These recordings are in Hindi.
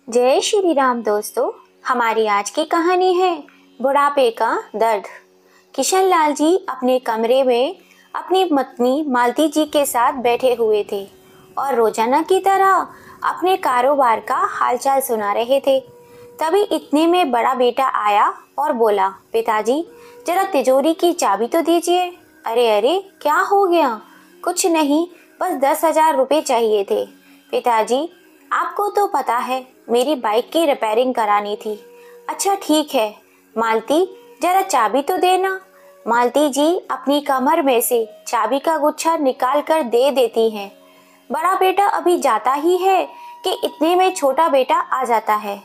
जय श्री राम दोस्तों। हमारी आज की कहानी है बुढ़ापे का दर्द। किशनलाल जी अपने कमरे में अपनी पत्नी मालती जी के साथ बैठे हुए थे और रोजाना की तरह अपने कारोबार का हालचाल सुना रहे थे। तभी इतने में बड़ा बेटा आया और बोला, पिताजी जरा तिजोरी की चाबी तो दीजिए। अरे अरे, क्या हो गया? कुछ नहीं, बस 10,000 रुपये चाहिए थे। पिताजी, आपको तो पता है मेरी बाइक की रिपेयरिंग करानी थी। अच्छा ठीक है मालती, जरा चाबी तो देना। मालती जी अपनी कमर में से चाबी का गुच्छा निकाल कर दे देती हैं। बड़ा बेटा अभी जाता ही है कि इतने में छोटा बेटा आ जाता है।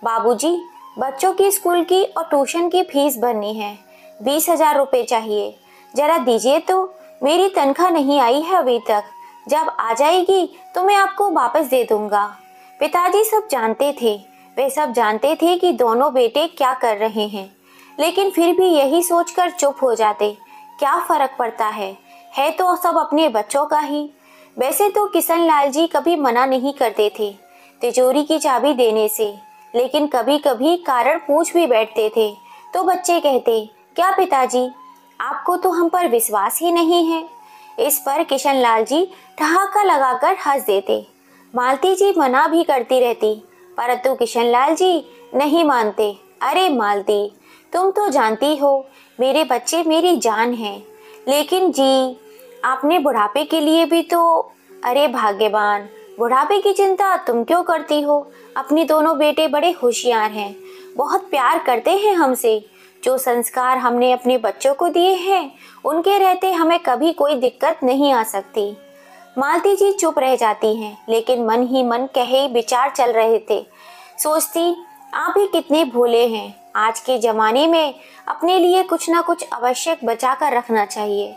बाबूजी, बच्चों की स्कूल की और ट्यूशन की फीस भरनी है, 20,000 रुपये चाहिए, जरा दीजिए तो। मेरी तनख्वाह नहीं आई है अभी तक, जब आ जाएगी तो मैं आपको वापस दे दूंगा। पिताजी सब जानते थे, वे सब जानते थे कि दोनों बेटे क्या कर रहे हैं, लेकिन फिर भी यही सोचकर चुप हो जाते। क्या फर्क पड़ता है तो सब अपने बच्चों का ही। वैसे तो किशनलाल जी कभी मना नहीं करते थे तिजोरी की चाबी देने से, लेकिन कभी कभी कारण पूछ भी बैठते थे तो बच्चे कहते, क्या पिताजी, आपको तो हम पर विश्वास ही नहीं है। इस पर किशनलाल जी ठहाका लगाकर हंस देते। मालती जी मना भी करती रहती, परंतु किशनलाल जी नहीं मानते। अरे मालती, तुम तो जानती हो मेरे बच्चे मेरी जान हैं, लेकिन जी आपने बुढ़ापे के लिए भी तो। अरे भाग्यवान, बुढ़ापे की चिंता तुम क्यों करती हो? अपने दोनों बेटे बड़े होशियार हैं, बहुत प्यार करते हैं हमसे। जो संस्कार हमने अपने बच्चों को दिए हैं उनके रहते हमें कभी कोई दिक्कत नहीं आ सकती। मालती जी चुप रह जाती हैं, लेकिन मन ही मन कहे विचार चल रहे थे। सोचती, आप भी कितने भोले हैं। आज के जमाने में अपने लिए कुछ ना कुछ आवश्यक बचा कर रखना चाहिए।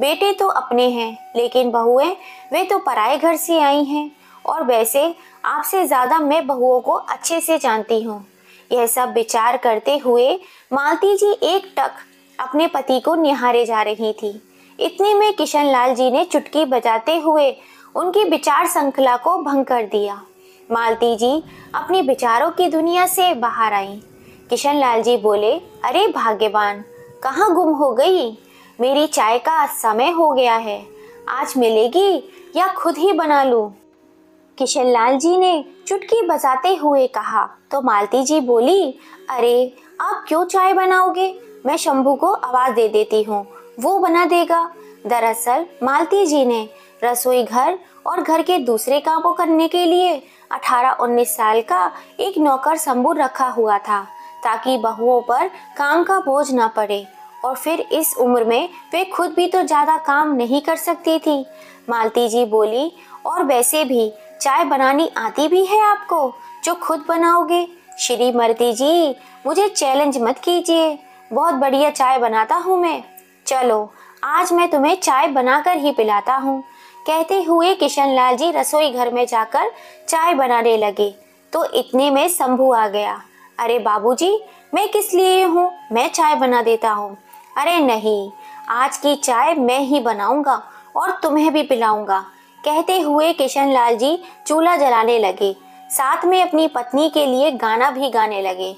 बेटे तो अपने हैं, लेकिन बहुएं वे तो पराए घर से आई हैं। और वैसे आपसे ज्यादा मैं बहुओं को अच्छे से जानती हूँ। यह सब विचार करते हुए मालती जी एक टक अपने पति को निहारे जा रही थी। इतने में किशनलाल जी ने चुटकी बजाते हुए उनकी विचार श्रृंखला को भंग कर दिया। मालती जी अपनी विचारों की दुनिया से बाहर आई। किशनलाल जी बोले, अरे भाग्यवान, कहाँ गुम हो गई? मेरी चाय का समय हो गया है, आज मिलेगी या खुद ही बना लूं? किशनलाल जी ने चुटकी बजाते हुए कहा तो मालती जी बोली, अरे आप क्यों चाय बनाओगे? मैं शंभू को आवाज दे देती हूँ, वो बना देगा। दरअसल मालती जी ने रसोई घर और घर के दूसरे कामों करने के लिए 18-19 साल का एक नौकर शंभू रखा हुआ था, ताकि बहुओं पर काम का बोझ न पड़े। और फिर इस उम्र में वे खुद भी तो ज्यादा काम नहीं कर सकती थी। मालती जी बोली, और वैसे भी चाय बनानी आती भी है आपको, जो खुद बनाओगे? श्रीमती जी, मुझे चैलेंज मत कीजिए, बहुत बढ़िया चाय बनाता हूँ मैं। चलो आज मैं तुम्हें चाय बनाकर ही पिलाता हूँ। कहते हुए किशनलाल जी रसोई घर में जाकर चाय बनाने लगे तो इतने में शंभू आ गया। अरे बाबूजी, मैं किस लिए हूँ, मैं चाय बना देता हूँ। अरे नहीं, आज की चाय मैं ही बनाऊंगा और तुम्हें भी पिलाऊंगा। कहते हुए किशनलाल जी चूल्हा जलाने लगे, साथ में अपनी पत्नी के लिए गाना भी गाने लगे।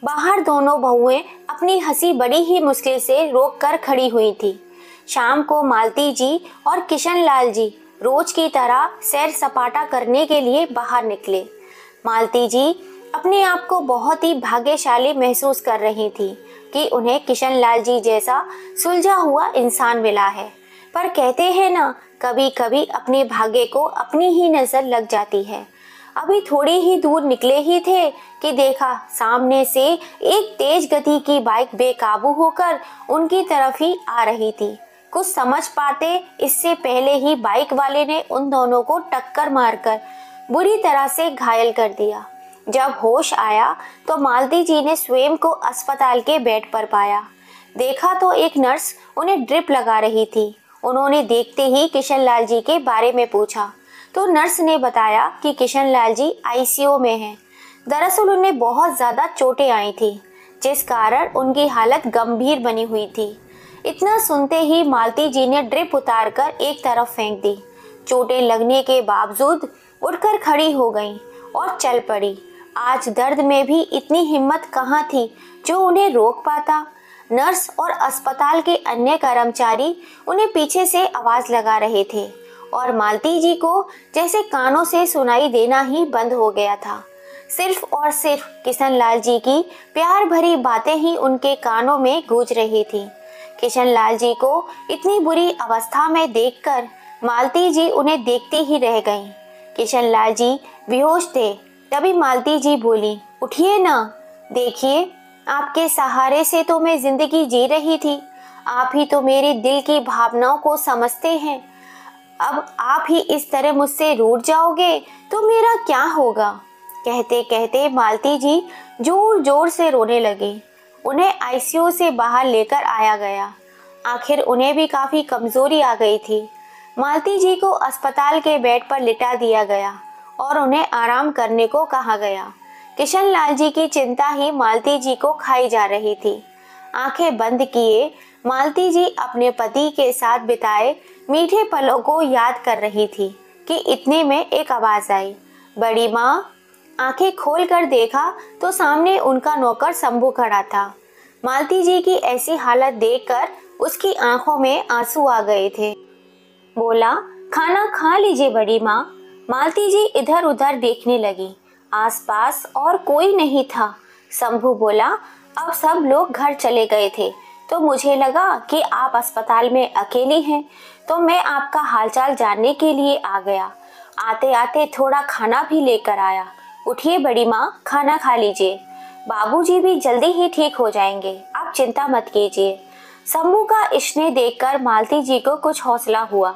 बाहर दोनों बहुएं अपनी हंसी बड़ी ही मुश्किल से रोक कर खड़ी हुई थी। शाम को मालती जी और किशनलाल जी रोज की तरह सैर सपाटा करने के लिए बाहर निकले। मालती जी अपने आप को बहुत ही भाग्यशाली महसूस कर रही थी कि उन्हें किशनलाल जी जैसा सुलझा हुआ इंसान मिला है। पर कहते हैं ना, कभी कभी अपने भाग्य को अपनी ही नजर लग जाती है। अभी थोड़ी ही दूर निकले ही थे कि देखा सामने से एक तेज गति की बाइक बेकाबू होकर उनकी तरफ ही आ रही थी। कुछ समझ पाते इससे पहले ही बाइक वाले ने उन दोनों को टक्कर मारकर बुरी तरह से घायल कर दिया। जब होश आया तो मालती जी ने स्वयं को अस्पताल के बेड पर पाया। देखा तो एक नर्स उन्हें ड्रिप लगा रही थी। उन्होंने देखते ही किशनलाल जी के बारे में पूछा तो नर्स ने बताया कि किशनलाल जी आईसीयू में हैं। दरअसल उन्हें बहुत ज़्यादा चोटें आई थी, जिस कारण उनकी हालत गंभीर बनी हुई थी। इतना सुनते ही मालती जी ने ड्रिप उतारकर एक तरफ फेंक दी। चोटें लगने के बावजूद उठकर खड़ी हो गईं और चल पड़ी। आज दर्द में भी इतनी हिम्मत कहाँ थी जो उन्हें रोक पाता। नर्स और अस्पताल के अन्य कर्मचारी उन्हें पीछे से आवाज लगा रहे थे और मालती जी को जैसे कानों से सुनाई देना ही बंद हो गया था। सिर्फ और सिर्फ किशन लाल जी की प्यार भरी बातें ही उनके कानों में गूंज रही थी। किशन लाल जी को इतनी बुरी अवस्था में देखकर मालती जी उन्हें देखती ही रह गईं। किशन लाल जी बेहोश थे। तभी मालती जी बोली, उठिए ना, देखिए आपके सहारे से तो मैं जिंदगी जी रही थी। आप ही तो मेरे दिल की भावनाओं को समझते हैं। अब आप ही इस तरह मुझसे रूठ जाओगे तो मेरा क्या होगा। कहते कहते मालती जी जोर जोर से रोने लगी। उन्हें आईसीयू से बाहर लेकर आया गया। आखिर उन्हें भी काफी कमजोरी आ गई थी। मालती जी को अस्पताल के बेड पर लिटा दिया गया और उन्हें आराम करने को कहा गया। किशन लाल जी की चिंता ही मालती जी को खाई जा रही थी। आंखें बंद किए मालती जी अपने पति के साथ बिताए मीठे पलों को याद कर रही थी कि इतने में एक आवाज आई, बड़ी माँ। आंखें खोलकर देखा तो सामने उनका नौकर शंभू खड़ा था। मालती जी की ऐसी हालत देखकर उसकी आंखों में आंसू आ गए थे। बोला, खाना खा लीजिए बड़ी माँ। मालती जी इधर उधर देखने लगी। आसपास और कोई नहीं था। शंभू बोला, अब सब लोग घर चले गए थे तो मुझे लगा कि आप अस्पताल में अकेली हैं, तो मैं आपका हालचाल जानने के लिए आ गया। आते आते थोड़ा खाना भी लेकर आया। उठिए बड़ी माँ, खाना खा लीजिए। बाबूजी भी जल्दी ही ठीक हो जाएंगे, आप चिंता मत कीजिए। शंभू का स्नेह देखकर मालती जी को कुछ हौसला हुआ।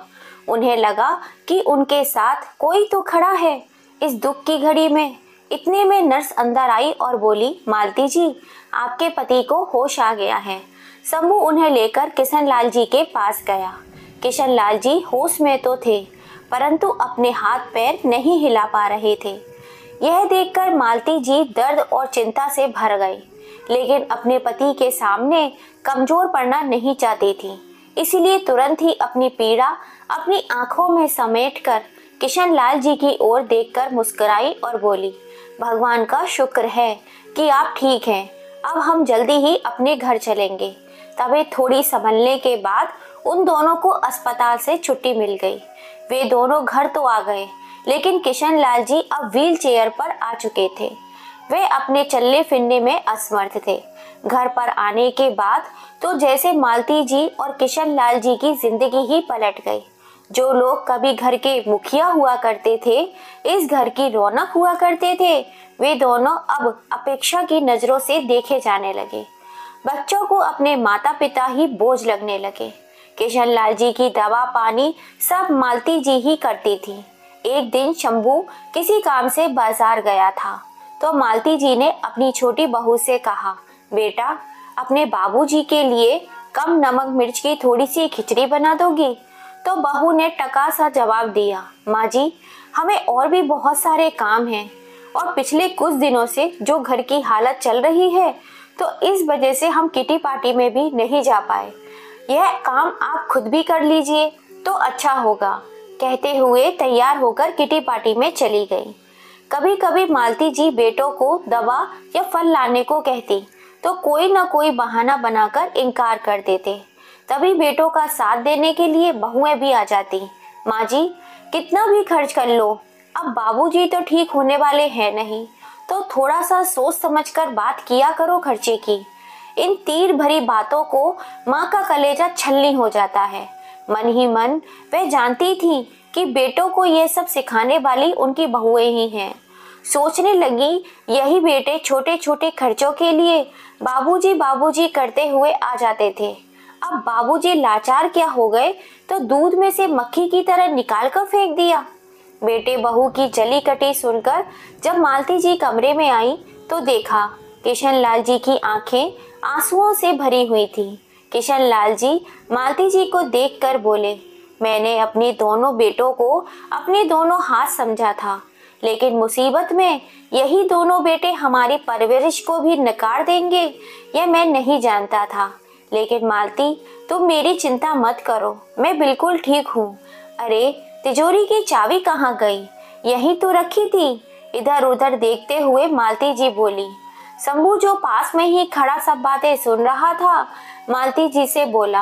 उन्हें लगा कि उनके साथ कोई तो खड़ा है इस दुख की घड़ी में। इतने में नर्स अंदर आई और बोली, मालती जी, आपके पति को होश आ गया है। शंभू उन्हें लेकर किशन लाल जी के पास गया। किशन लाल जी होश में तो थे परंतु अपने हाथ पैर नहीं हिला पा रहे थे। यह देखकर मालती जी दर्द और चिंता से भर गई, लेकिन अपने पति के सामने कमजोर पड़ना नहीं चाहती थी। इसीलिए तुरंत ही अपनी पीड़ा अपनी आंखों में समेटकर किशन लाल जी की ओर देखकर मुस्कुराई और बोली, भगवान का शुक्र है कि आप ठीक हैं। अब हम जल्दी ही अपने घर चलेंगे। तभी थोड़ी संभलने के बाद उन दोनों को अस्पताल से छुट्टी मिल गई। वे दोनों घर तो आ गए, लेकिन किशन लाल जी अब व्हील चेयर पर आ चुके थे। वे अपने चलने फिरने में असमर्थ थे। घर पर आने के बाद तो जैसे मालती जी और किशन लाल जी की जिंदगी ही पलट गई। जो लोग कभी घर के मुखिया हुआ करते थे, इस घर की रौनक हुआ करते थे, वे दोनों अब अपेक्षा की नजरों से देखे जाने लगे। बच्चों को अपने माता पिता ही बोझ लगने लगे। किशन लाल जी की दवा पानी सब मालती जी ही करती थी। एक दिन शंभू किसी काम से बाजार गया था तो मालती जी ने अपनी छोटी बहू से कहा, बेटा, अपने बाबूजी के लिए कम नमक मिर्च की थोड़ी सी खिचड़ी बना दोगी? तो बहू ने टका सा जवाब दिया, माँ जी, हमें और भी बहुत सारे काम हैं और पिछले कुछ दिनों से जो घर की हालत चल रही है तो इस वजह से हम किटी पार्टी में भी नहीं जा पाए। यह काम आप खुद भी कर लीजिए तो अच्छा होगा। कहते हुए तैयार होकर किटी पार्टी में चली गई। कभी कभी मालती जी बेटों को दवा या फल लाने को कहती तो कोई न कोई बहाना बनाकर इनकार कर देते। तभी बेटों का साथ देने के लिए बहुएं भी आ जाती। माँ जी, कितना भी खर्च कर लो, अब बाबूजी तो ठीक होने वाले हैं नहीं, तो थोड़ा सा सोच समझकर बात किया करो खर्चे की। इन तीर भरी बातों को माँ का कलेजा छलनी हो जाता है। मन ही मन वह जानती थी कि बेटों को यह सब सिखाने वाली उनकी बहुएं ही हैं। सोचने लगी, यही बेटे छोटे छोटे खर्चों के लिए बाबूजी बाबूजी करते हुए आ जाते थे। अब बाबूजी लाचार क्या हो गए तो दूध में से मक्खी की तरह निकाल कर फेंक दिया। बेटे बहू की जली कटी सुनकर जब मालती जी कमरे में आई तो देखा किशन लाल जी की आंखें आंसुओं से भरी हुई थी। किशन लाल जी मालती जी को देखकर बोले, मैंने अपने दोनों बेटों को अपने दोनों हाथ समझा था, लेकिन मुसीबत में यही दोनों बेटे हमारी परवरिश को भी नकार देंगे यह मैं नहीं जानता था। लेकिन मालती, तुम मेरी चिंता मत करो, मैं बिल्कुल ठीक हूँ। अरे, तिजोरी की चाबी कहाँ गई? यहीं तो रखी थी। इधर उधर देखते हुए मालती जी बोली। शंभू जो पास में ही खड़ा सब बातें सुन रहा था, मालती जी से बोला,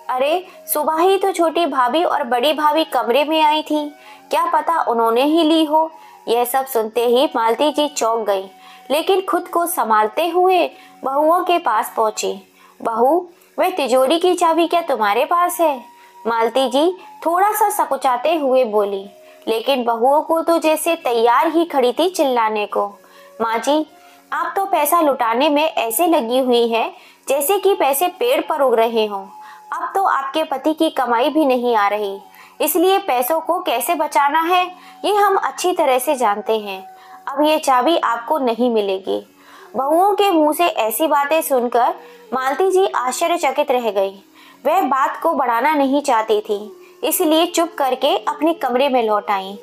अरे सुबह ही तो छोटी भाभी और बड़ी भाभी कमरे में आई थी, क्या पता उन्होंने ही ली हो। यह सब सुनते ही मालती जी चौंक गई, लेकिन खुद को संभालते हुए बहुओं के पास पहुंची। बहू, वह तिजोरी की चाबी क्या तुम्हारे पास है? मालती जी थोड़ा सा सकुचाते हुए बोली, लेकिन बहुओं को तो जैसे तैयार ही खड़ी थी चिल्लाने को। माँ जी, आप तो पैसा लुटाने में ऐसे लगी हुई हैं जैसे कि पैसे पेड़ पर उग रहे हों। अब तो आपके पति की कमाई भी नहीं आ रही, इसलिए पैसों को कैसे बचाना है ये हम अच्छी तरह से जानते हैं। अब ये चाबी आपको नहीं मिलेगी। बहुओं के मुंह से ऐसी बातें सुनकर मालती जी आश्चर्यचकित रह गई। वह बात को बढ़ाना नहीं चाहती थी, इसलिए चुप करके अपने कमरे में लौट आई।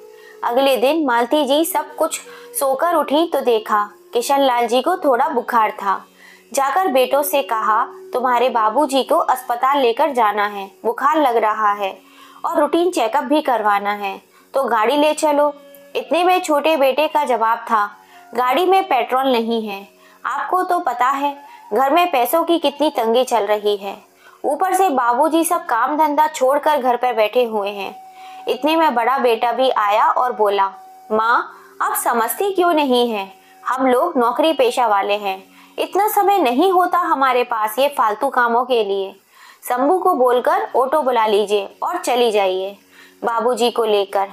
अगले दिन मालती जी सब कुछ सोकर उठी तो देखा किशन लाल जी को थोड़ा बुखार था। जाकर बेटों से कहा, तुम्हारे बाबूजी को अस्पताल लेकर जाना है, बुखार लग रहा है और रूटीन चेकअप भी करवाना है, तो गाड़ी ले चलो। इतने में छोटे बेटे का जवाब था, गाड़ी में पेट्रोल नहीं है। आपको तो पता है घर में पैसों की कितनी तंगी चल रही है, ऊपर से बाबूजी सब काम धंधा छोड़कर घर पर बैठे हुए हैं। इतने में बड़ा बेटा भी आया और बोला, माँ आप समझती क्यों नहीं है, हम लोग नौकरी पेशा वाले हैं, इतना समय नहीं होता हमारे पास ये फालतू कामों के लिए। शंभू को बोलकर ऑटो बुला लीजिए और चली जाइए बाबूजी को लेकर।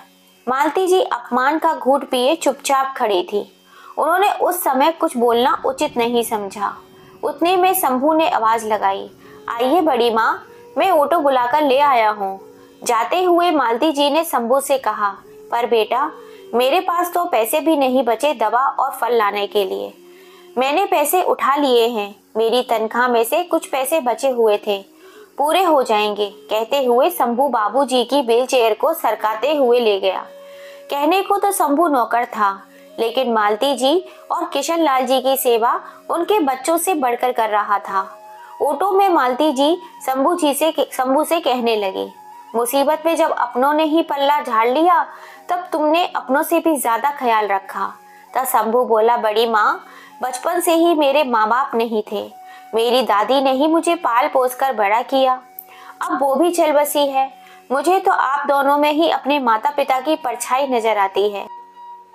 मालती जी अपमान का घूंट पिए चुपचाप खड़ी थी। उन्होंने उस समय कुछ बोलना उचित नहीं समझा। उतने में शंभू ने आवाज लगाई, आइए बड़ी माँ, मैं ऑटो बुलाकर ले आया हूँ। जाते हुए मालती जी ने शंभू से कहा, पर बेटा मेरे पास तो पैसे भी नहीं बचे दवा और फल लाने के लिए। मैंने पैसे उठा लिए हैं, मेरी तनख्वाह में से कुछ पैसे बचे हुए थे, पूरे हो जाएंगे। कहते हुए शंभू बाबूजी की व्हील चेयर को सरकाते हुए ले गया। कहने को तो शंभू नौकर था, लेकिन मालती जी और किशन लाल जी की सेवा उनके बच्चों से बढ़कर कर रहा था। ऑटो में मालती जी शंभू से कहने लगी, मुसीबत में जब अपनों ने ही पल्ला झाड़ लिया तब तुमने अपनों से भी ज्यादा ख्याल रखा। तब शंभू बोला, बड़ी माँ, बचपन से ही मेरे माँ बाप नहीं थे, मेरी दादी ने ही मुझे पाल पोस कर बड़ा किया, अब वो भी चल बसी है। मुझे तो आप दोनों में ही अपने माता पिता की परछाई नजर आती है।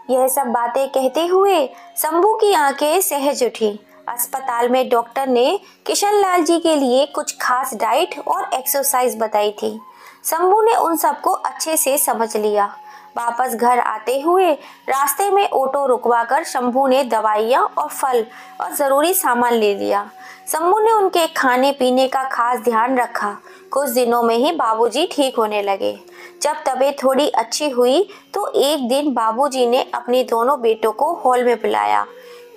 यह सब बातें कहते हुए शंभू की आंखें सहज उठी। अस्पताल में डॉक्टर ने किशन लाल जी के लिए कुछ खास डाइट और एक्सरसाइज बताई थी। शंभू ने उन सबको अच्छे से समझ लिया। वापस घर आते हुए रास्ते में ऑटो रुकवाकर शंभू ने दवाइयाँ और फल और जरूरी सामान ले लिया। शंभू ने उनके खाने पीने का खास ध्यान रखा। कुछ दिनों में ही बाबूजी ठीक होने लगे। जब तबीयत थोड़ी अच्छी हुई तो एक दिन बाबूजी ने अपने दोनों बेटों को हॉल में बुलाया।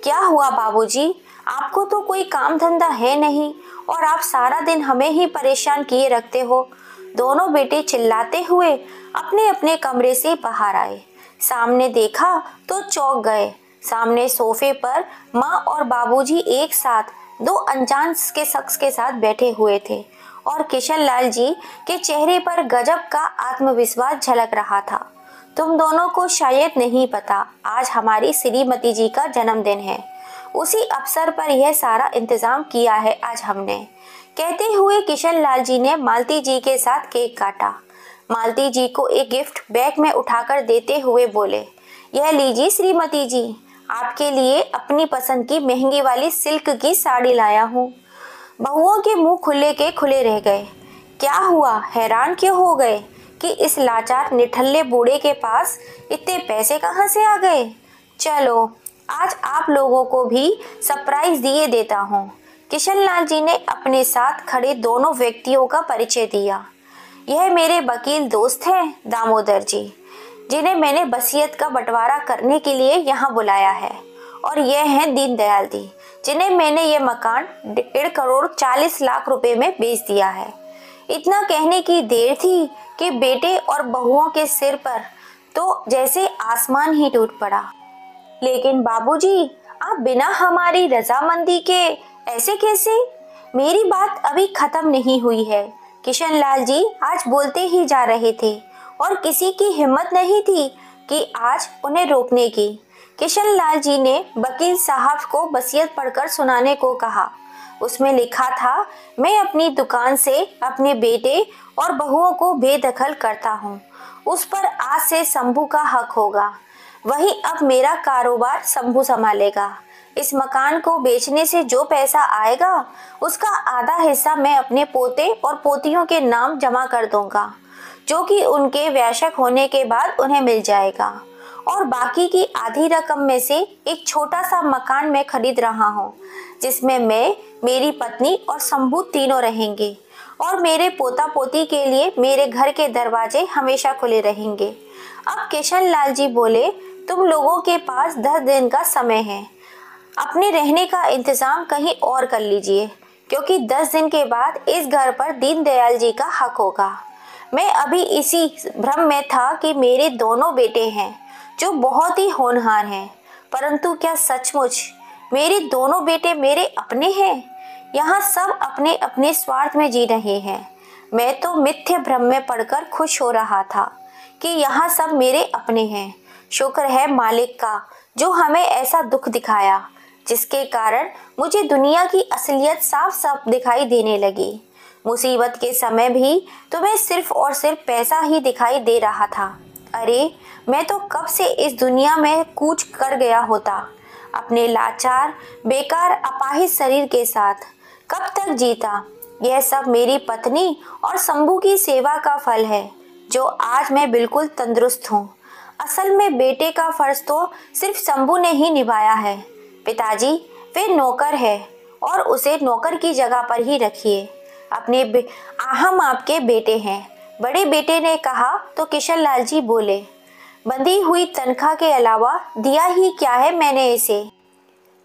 क्या हुआ बाबूजी, आपको तो कोई काम धंधा है नहीं और आप सारा दिन हमें ही परेशान किए रखते हो। दोनों बेटे चिल्लाते हुए अपने अपने कमरे से बाहर आए। सामने देखा तो चौंक गए। सामने सोफे पर माँ और बाबूजी एक साथ दो अनजान के शख्स के साथ बैठे हुए थे और किशन लाल जी के चेहरे पर गजब का आत्मविश्वास झलक रहा था। तुम दोनों को शायद नहीं पता, आज हमारी श्रीमती जी का जन्मदिन है, उसी अवसर पर यह सारा इंतजाम किया है आज हमने। कहते हुए किशन लाल जी ने मालती जी के साथ केक काटा। मालती जी को एक गिफ्ट बैग में उठाकर देते हुए बोले, यह लीजिए श्रीमती जी, आपके लिए अपनी पसंद की महंगी वाली सिल्क की साड़ी लाया हूँ। बहुओं के मुंह खुले के खुले रह गए। क्या हुआ, हैरान क्यों हो गए कि इस लाचार निठल्ले बूढ़े के पास इतने पैसे कहाँ से आ गए। चलो आज आप लोगों को भी सरप्राइज दिए देता हूँ। किशन लाल जी ने अपने साथ खड़े दोनों व्यक्तियों का परिचय दिया। यह मेरे वकील दोस्त हैं दामोदर जी, जिन्हें मैंने वसीयत का बंटवारा करने के लिए यहाँ बुलाया है, और यह हैं दीनदयाल जी, जिन्हें मैंने यह मकान 1.5 करोड़ 40 लाख रुपए में बेच दिया है। इतना कहने की देर थी कि बेटे और बहुओं के सिर पर तो जैसे आसमान ही टूट पड़ा। लेकिन बाबूजी, आप बिना हमारी रजामंदी के ऐसे कैसे? मेरी बात अभी खत्म नहीं हुई है। किशन लाल जी आज बोलते ही जा रहे थे और किसी की हिम्मत नहीं थी कि आज उन्हें रोकने की। किशन लाल जी ने वकील साहब को वसीयत पढ़कर सुनाने को कहा। उसमें लिखा था, मैं अपनी दुकान से अपने बेटे और बहुओं को बेदखल करता हूँ। उस पर आज से शंभू का हक होगा। वही अब मेरा कारोबार शंभू संभालेगा। इस मकान को बेचने से जो पैसा आएगा उसका आधा हिस्सा मैं अपने पोते और पोतियों के नाम जमा कर दूंगा, जो कि उनके वयस्क होने के बाद उन्हें मिल जाएगा। और बाकी की आधी रकम में से एक छोटा सा मकान मैं खरीद रहा हूँ, जिसमें मैं, मेरी पत्नी और शंभू तीनों रहेंगे। और मेरे पोता पोती के लिए मेरे घर के दरवाजे हमेशा खुले रहेंगे। अब किशन लाल जी बोले, तुम लोगों के पास 10 दिन का समय है। अपने रहने का इंतजाम कहीं और कर लीजिए, क्योंकि 10 दिन के बाद इस घर पर दीनदयाल जी का हक होगा। मैं अभी इसी भ्रम में था कि मेरे दोनों बेटे हैं जो बहुत ही होनहार हैं, परंतु क्या सचमुच मेरे दोनों बेटे मेरे अपने हैं? यहाँ सब अपने अपने स्वार्थ में जी रहे हैं। मैं तो मिथ्या भ्रम में पड़कर खुश हो रहा था कि यहाँ सब मेरे अपने हैं। शुक्र है मालिक का जो हमें ऐसा दुख दिखाया, जिसके कारण मुझे दुनिया की असलियत साफ साफ दिखाई देने लगी। मुसीबत के समय भी तुम्हें सिर्फ और सिर्फ पैसा ही दिखाई दे रहा था। अरे, मैं तो कब से इस दुनिया में कूच कर गया होता, अपने लाचार बेकार अपाहिज शरीर के साथ। कब तक जीता? यह सब मेरी पत्नी और शंभू की सेवा का फल है, जो आज मैं बिल्कुल तंदुरुस्त हूँ। असल में बेटे का फर्ज तो सिर्फ शंभू ने ही निभाया है। पिताजी, वे नौकर है और उसे नौकर की जगह पर ही रखिए। हम आपके बेटे हैं, बड़े बेटे ने कहा तो किशन लाल जी बोले, बंधी हुई तनख्वाह के अलावा दिया ही क्या है मैंने इसे,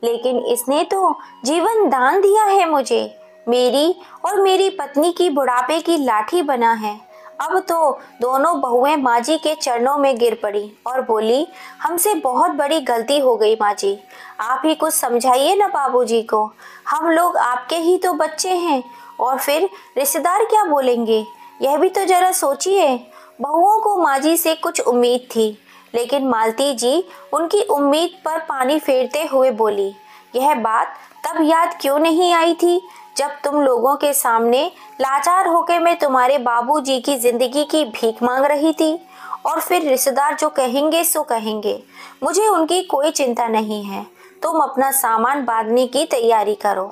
लेकिन इसने तो जीवन दान दिया है मुझे। मेरी और मेरी पत्नी की बुढ़ापे की लाठी बना है। अब तो दोनों बहुएं माँ जी के चरणों में गिर पड़ी और बोली, हमसे बहुत बड़ी गलती हो गई माँ जी, आप ही कुछ समझाइए ना बाबूजी को। हम लोग आपके ही तो बच्चे हैं, और फिर रिश्तेदार क्या बोलेंगे, यह भी तो जरा सोचिए। बहुओं को माँ जी से कुछ उम्मीद थी, लेकिन मालती जी उनकी उम्मीद पर पानी फेरते हुए बोली, यह बात तब याद क्यों नहीं आई थी जब तुम लोगों के सामने लाचार होकर मैं तुम्हारे बाबूजी की जिंदगी की भीख मांग रही थी। और फिर रिश्तेदार जो कहेंगे सो कहेंगे, मुझे उनकी कोई चिंता नहीं है। तुम अपना सामान बांधने की तैयारी करो।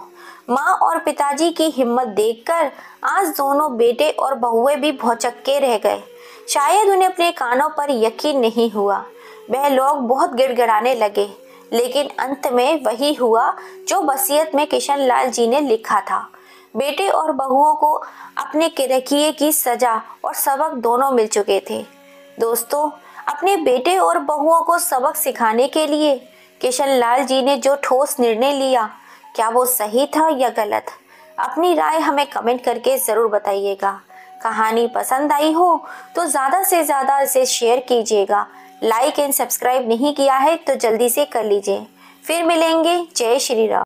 माँ और पिताजी की हिम्मत देखकर आज दोनों बेटे और बहुएं भी भौचक्के रह गए। शायद उन्हें अपने कानों पर यकीन नहीं हुआ। वह लोग बहुत गिड़गिड़ाने लगे, लेकिन अंत में वही हुआ जो वसीयत में किशन लाल जी ने लिखा था। बेटे और बहुओं को अपने किरकिए की सजा और सबक दोनों मिल चुके थे। दोस्तों, अपने बेटे और बहुओं को सबक सिखाने के लिए किशन लाल जी ने जो ठोस निर्णय लिया, क्या वो सही था या गलत? अपनी राय हमें कमेंट करके ज़रूर बताइएगा। कहानी पसंद आई हो तो ज़्यादा से ज़्यादा इसे शेयर कीजिएगा। लाइक एंड सब्सक्राइब नहीं किया है तो जल्दी से कर लीजिए। फिर मिलेंगे। जय श्री राम।